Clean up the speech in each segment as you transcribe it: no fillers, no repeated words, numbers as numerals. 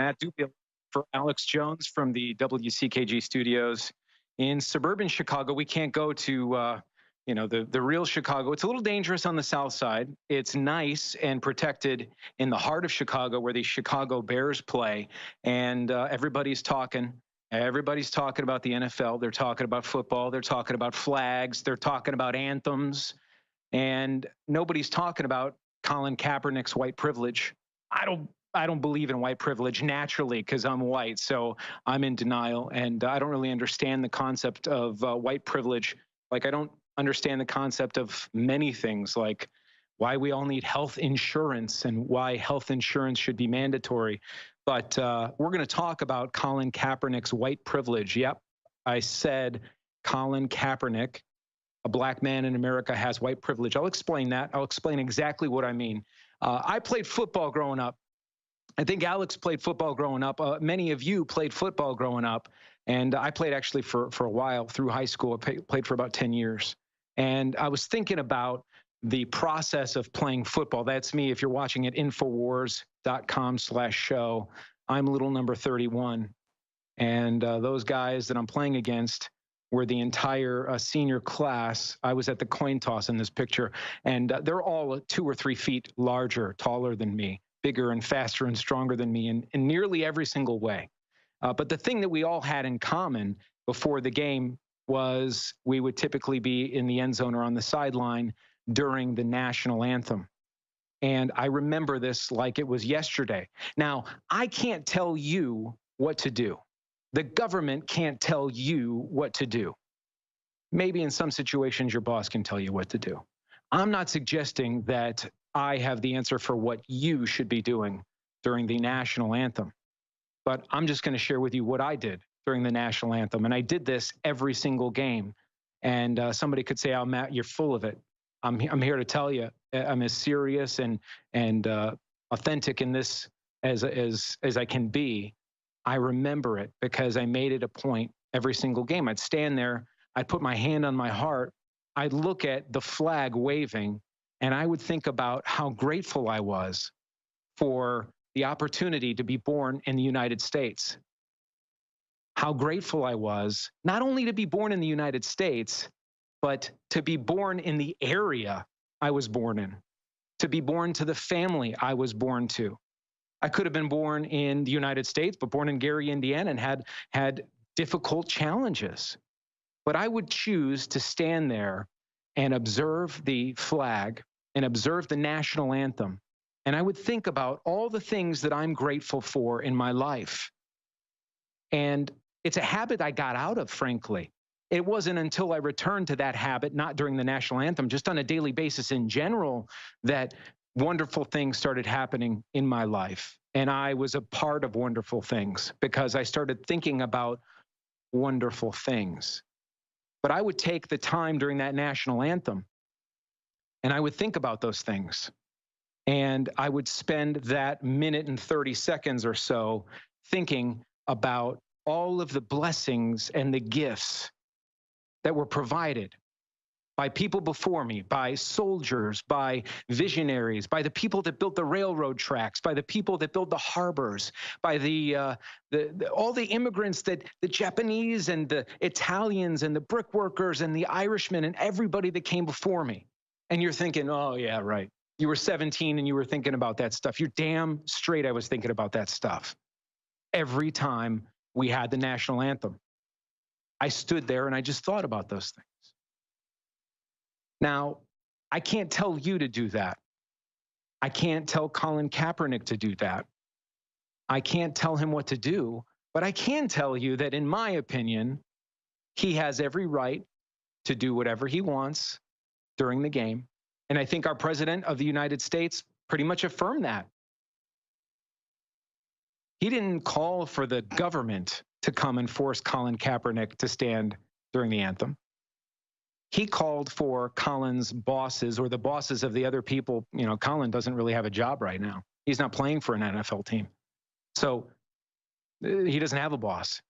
Matt Dubiel for Alex Jones from the WCKG studios in suburban Chicago. We can't go to, the real Chicago. It's a little dangerous on the south side. It's nice and protected in the heart of Chicago where the Chicago Bears play. And everybody's talking. Everybody's talking about the NFL. They're talking about football. They're talking about flags. They're talking about anthems. And nobody's talking about Colin Kaepernick's white privilege. I don't believe in white privilege naturally because I'm white, so I'm in denial, and I don't really understand the concept of white privilege. Like, I don't understand the concept of many things, like why we all need health insurance and why health insurance should be mandatory. But we're going to talk about Colin Kaepernick's white privilege. Yep, I said Colin Kaepernick, a black man in America, has white privilege. I'll explain that. I'll explain exactly what I mean. I played football growing up. I think Alex played football growing up. Many of you played football growing up. And I played actually for a while through high school. I played for about 10 years. And I was thinking about the process of playing football. That's me. If you're watching at Infowars.com/show, I'm little number 31. And those guys that I'm playing against were the entire senior class. I was at the coin toss in this picture. And they're all 2 or 3 feet larger, taller than me, bigger and faster and stronger than me in nearly every single way. But the thing that we all had in common before the game was we would typically be in the end zone or on the sideline during the national anthem. And I remember this like it was yesterday. Now, I can't tell you what to do. The government can't tell you what to do. Maybe in some situations your boss can tell you what to do. I'm not suggesting that I have the answer for what you should be doing during the national anthem. But I'm just going to share with you what I did during the national anthem. And I did this every single game. And somebody could say, "Oh, Matt, you're full of it." I'm here to tell you, I'm as serious and authentic in this as I can be. I remember it because I made it a point every single game. I'd stand there, I'd put my hand on my heart, I'd look at the flag waving, and I would think about how grateful I was for the opportunity to be born in the United States. How grateful I was, not only to be born in the United States, but to be born in the area I was born in, to be born to the family I was born to. I could have been born in the United States, but born in Gary, Indiana, and had difficult challenges. But I would choose to stand there and observe the flag and observe the national anthem. And I would think about all the things that I'm grateful for in my life. And it's a habit I got out of, frankly. It wasn't until I returned to that habit, not during the national anthem, just on a daily basis in general, that wonderful things started happening in my life. And I was a part of wonderful things because I started thinking about wonderful things. But I would take the time during that national anthem and I would think about those things. And I would spend that minute and 30 seconds or so thinking about all of the blessings and the gifts that were provided by people before me, by soldiers, by visionaries, by the people that built the railroad tracks, by the people that built the harbors, by all the immigrants, that the Japanese and the Italians and the brickworkers and the Irishmen and everybody that came before me. And you're thinking, "Oh yeah, right. You were 17 and you were thinking about that stuff." You're damn straight I was thinking about that stuff. Every time we had the national anthem, I stood there and I just thought about those things. Now, I can't tell you to do that. I can't tell Colin Kaepernick to do that. I can't tell him what to do, but I can tell you that in my opinion, he has every right to do whatever he wants during the game. And I think our president of the United States pretty much affirmed that. He didn't call for the government to come and force Colin Kaepernick to stand during the anthem. He called for Colin's bosses or the bosses of the other people. You know, Colin doesn't really have a job right now. He's not playing for an NFL team. So he doesn't have a boss.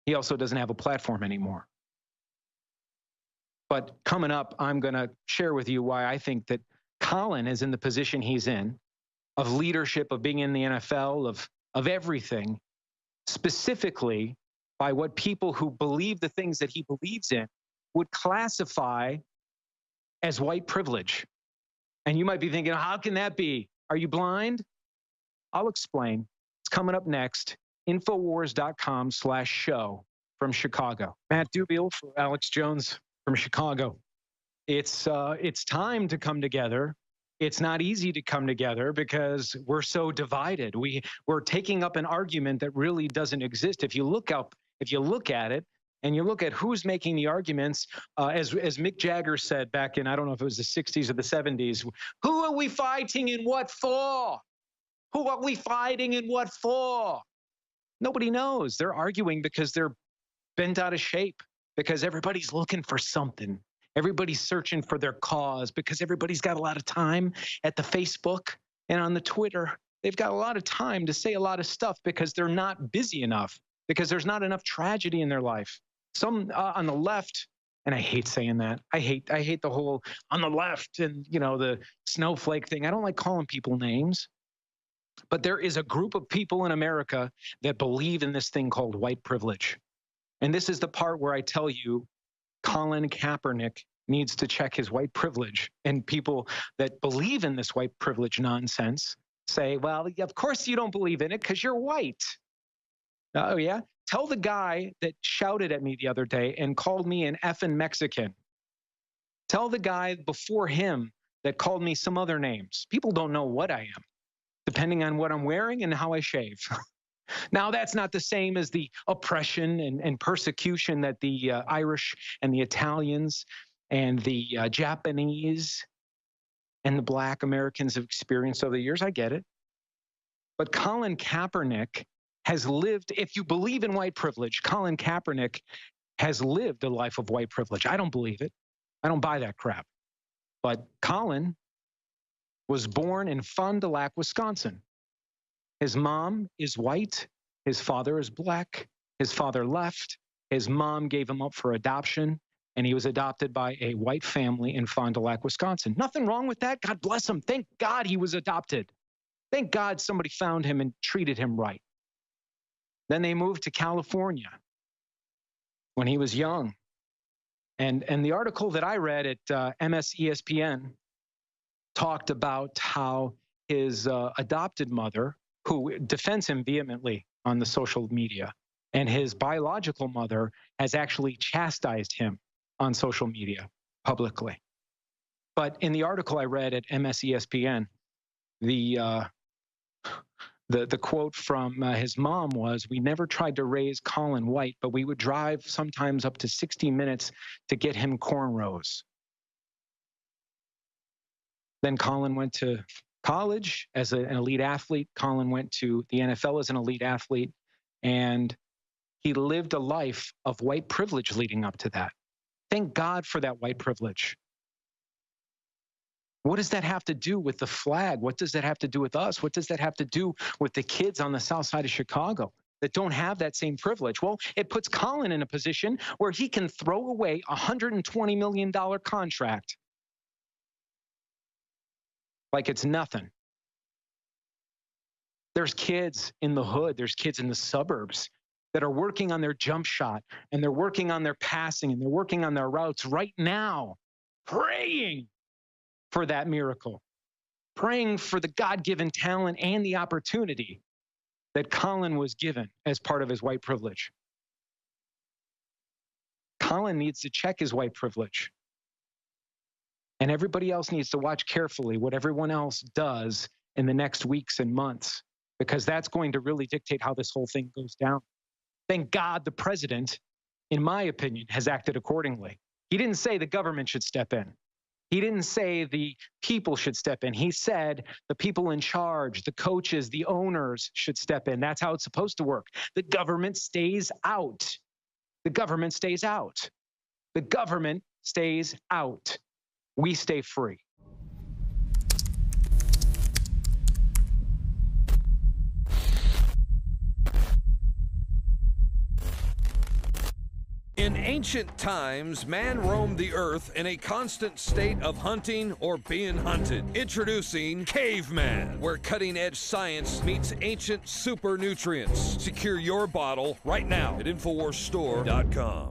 He also doesn't have a platform anymore. But coming up, I'm going to share with you why I think that Colin is in the position he's in, of leadership, of being in the NFL, of of everything, specifically by what people who believe the things that he believes in would classify as white privilege. And you might be thinking, how can that be? Are you blind? I'll explain. It's coming up next. Infowars.com/show from Chicago. Matt Dubiel for Alex Jones from Chicago. It's time to come together. It's not easy to come together because we're so divided. We're taking up an argument that really doesn't exist. If you look at it, and you look at who's making the arguments, as Mick Jagger said back in, I don't know if it was the 60s or the 70s, who are we fighting and what for? Who are we fighting and what for? Nobody knows. They're arguing because they're bent out of shape, because everybody's looking for something. Everybody's searching for their cause because everybody's got a lot of time at the Facebook and on the Twitter. They've got a lot of time to say a lot of stuff because they're not busy enough, because there's not enough tragedy in their life. Some on the left, and I hate saying that. I hate the whole on the left and, the snowflake thing. I don't like calling people names. But there is a group of people in America that believe in this thing called white privilege. And this is the part where I tell you, Colin Kaepernick needs to check his white privilege. And people that believe in this white privilege nonsense say, well, of course you don't believe in it because you're white. Oh, yeah? Tell the guy that shouted at me the other day and called me an effing Mexican. Tell the guy before him that called me some other names. People don't know what I am, depending on what I'm wearing and how I shave. Now, that's not the same as the oppression and persecution that the Irish and the Italians and the Japanese and the Black Americans have experienced over the years. I get it. But Colin Kaepernick has lived, if you believe in white privilege, Colin Kaepernick has lived a life of white privilege. I don't believe it. I don't buy that crap. But Colin was born in Fond du Lac, Wisconsin. His mom is white. His father is Black. His father left. His mom gave him up for adoption, and he was adopted by a white family in Fond du Lac, Wisconsin. Nothing wrong with that. God bless him. Thank God he was adopted. Thank God somebody found him and treated him right. Then they moved to California when he was young. And the article that I read at MSESPN talked about how his adopted mother, who defends him vehemently on the social media, and his biological mother has actually chastised him on social media publicly. But in the article I read at MSESPN, the quote from his mom was, "We never tried to raise Colin white, but we would drive sometimes up to 60 minutes to get him cornrows." Then Colin went to college as an elite athlete. Colin went to the NFL as an elite athlete, and he lived a life of white privilege leading up to that. Thank God for that white privilege. What does that have to do with the flag? What does that have to do with us? What does that have to do with the kids on the south side of Chicago that don't have that same privilege? Well, it puts Colin in a position where he can throw away a $120 million contract like it's nothing. There's kids in the hood, there's kids in the suburbs that are working on their jump shot, and they're working on their passing, and they're working on their routes right now, praying for that miracle, praying for the God-given talent and the opportunity that Colin was given as part of his white privilege. Colin needs to check his white privilege. And everybody else needs to watch carefully what everyone else does in the next weeks and months, because that's going to really dictate how this whole thing goes down. Thank God the president, in my opinion, has acted accordingly. He didn't say the government should step in. He didn't say the people should step in. He said the people in charge, the coaches, the owners should step in. That's how it's supposed to work. The government stays out. The government stays out. The government stays out. We stay free. In ancient times, man roamed the earth in a constant state of hunting or being hunted. Introducing Caveman, where cutting-edge science meets ancient super nutrients. Secure your bottle right now at InfoWarsStore.com.